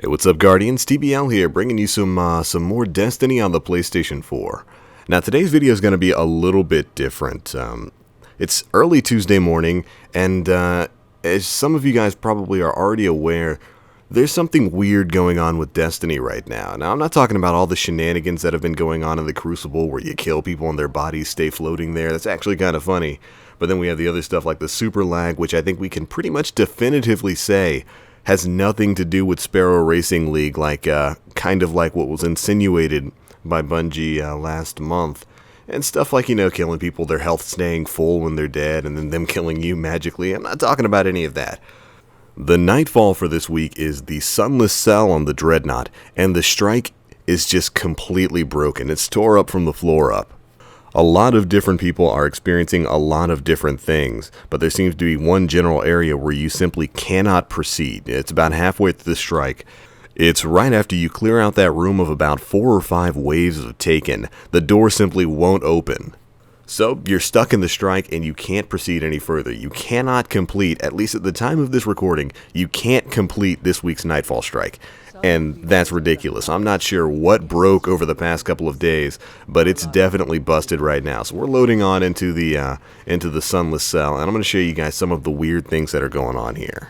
Hey, what's up, Guardians? TBL here, bringing you some more Destiny on the PlayStation 4. Now, today's video is going to be a little bit different. It's early Tuesday morning, and as some of you guys probably are already aware, there's something weird going on with Destiny right now. Now, I'm not talking about all the shenanigans that have been going on in the Crucible, where you kill people and their bodies stay floating there. That's actually kind of funny. But then we have the other stuff like the super lag, which I think we can pretty much definitively say has nothing to do with Sparrow Racing League, like kind of like what was insinuated by Bungie last month. And stuff like, killing people, their health staying full when they're dead, and then them killing you magically. I'm not talking about any of that. The Nightfall for this week is the Sunless Cell on the Dreadnought, and the strike is just completely broken. It's tore up from the floor up. A lot of different people are experiencing a lot of different things, but there seems to be one general area where you simply cannot proceed. It's about halfway through the strike. It's right after you clear out that room of about 4 or 5 waves of Taken. The door simply won't open. So you're stuck in the strike and you can't proceed any further. You cannot complete, at least at the time of this recording, you can't complete this week's Nightfall strike. And that's ridiculous. I'm not sure what broke over the past couple of days, but it's definitely busted right now. So we're loading on into the Sunless Cell, and I'm going to show you guys some of the weird things that are going on here.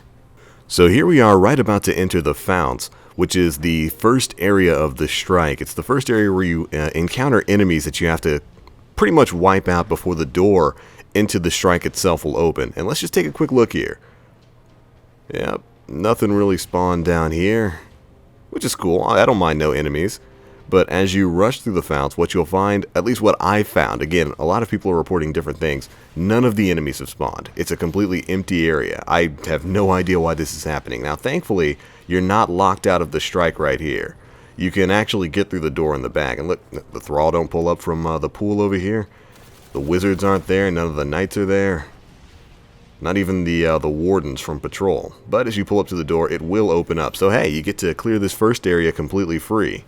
So here we are right about to enter the Founts, which is the first area of the strike. It's the first area where you encounter enemies that you have to pretty much wipe out before the door into the strike itself will open. And let's just take a quick look here. Yep, nothing really spawned down here, which is cool. I don't mind no enemies. But as you rush through the Founts, what you'll find, at least what I found, again, a lot of people are reporting different things, none of the enemies have spawned. It's a completely empty area. I have no idea why this is happening. Now, thankfully, you're not locked out of the strike right here. You can actually get through the door in the back. And look, the Thrall don't pull up from the pool over here. The Wizards aren't there. None of the Knights are there. Not even the Wardens from Patrol. But as you pull up to the door, it will open up. So hey, you get to clear this first area completely free.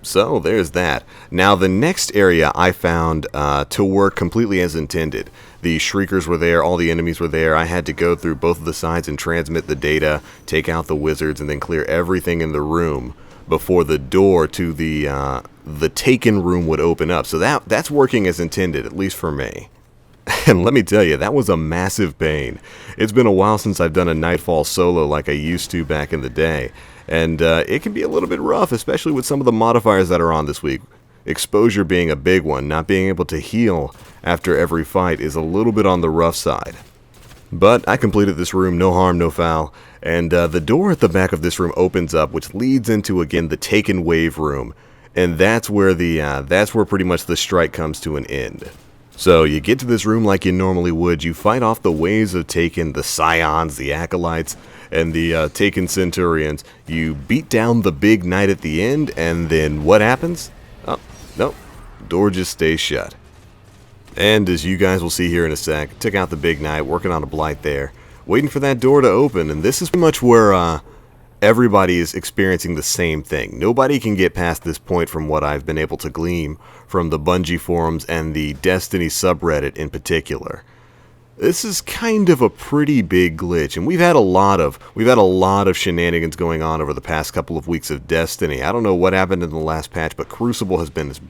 So there's that. Now the next area I found to work completely as intended. The Shriekers were there, all the enemies were there. I had to go through both of the sides and transmit the data, take out the Wizards, and then clear everything in the room before the door to the Taken room would open up. So that's working as intended, at least for me. And let me tell you, that was a massive pain. It's been a while since I've done a Nightfall solo like I used to back in the day. And it can be a little bit rough, especially with some of the modifiers that are on this week. Exposure being a big one. Not being able to heal after every fight is a little bit on the rough side. But I completed this room, no harm, no foul. And the door at the back of this room opens up, which leads into, again, the Taken Wave room. And that's where pretty much the strike comes to an end. So you get to this room like you normally would. You fight off the waves of Taken, the Scions, the Acolytes, and the Taken Centurions. You beat down the big knight at the end, and then what happens? Oh, nope. Door just stays shut. And as you guys will see here in a sec, took out the big knight, working on a blight there, waiting for that door to open. And this is pretty much where everybody is experiencing the same thing. Nobody can get past this point from what I've been able to glean from the Bungie forums and the Destiny subreddit in particular. This is kind of a pretty big glitch, and we've had a lot of shenanigans going on over the past couple of weeks of Destiny. I don't know what happened in the last patch, but Crucible has been as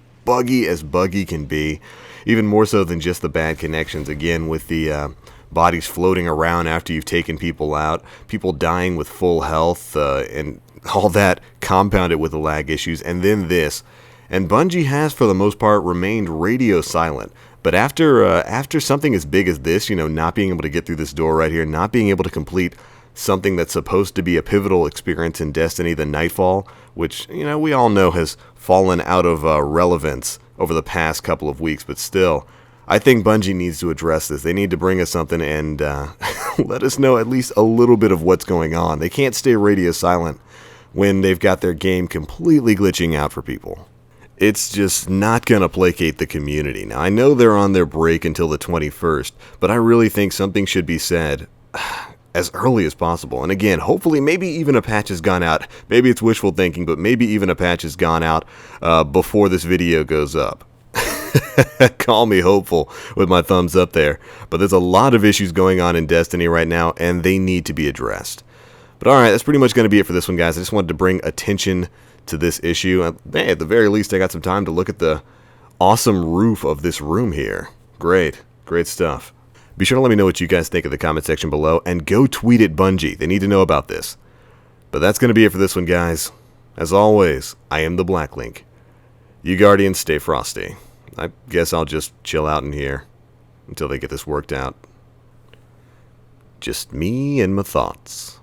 buggy can be, even more so than just the bad connections. Again, with the bodies floating around after you've taken people out, people dying with full health, and all that compounded with the lag issues, and then this. And Bungie has, for the most part, remained radio silent. But after something as big as this, not being able to get through this door right here, not being able to complete something that's supposed to be a pivotal experience in Destiny, the Nightfall, which, we all know has fallen out of relevance over the past couple of weeks, but still, I think Bungie needs to address this. They need to bring us something and let us know at least a little bit of what's going on. They can't stay radio silent when they've got their game completely glitching out for people. It's just not going to placate the community. Now, I know they're on their break until the 21st, but I really think something should be said as early as possible. And again, hopefully, maybe even a patch has gone out. Maybe it's wishful thinking, but maybe even a patch has gone out before this video goes up. Call me hopeful with my thumbs up there. But there's a lot of issues going on in Destiny right now, and they need to be addressed. But alright, that's pretty much going to be it for this one, guys. I just wanted to bring attention to this issue. Hey, at the very least, I got some time to look at the awesome roof of this room here. Great. Great stuff. Be sure to let me know what you guys think in the comment section below, and go tweet at Bungie. They need to know about this. But that's going to be it for this one, guys. As always, I am the Black Link. You Guardians, stay frosty. I guess I'll just chill out in here until they get this worked out. Just me and my thoughts.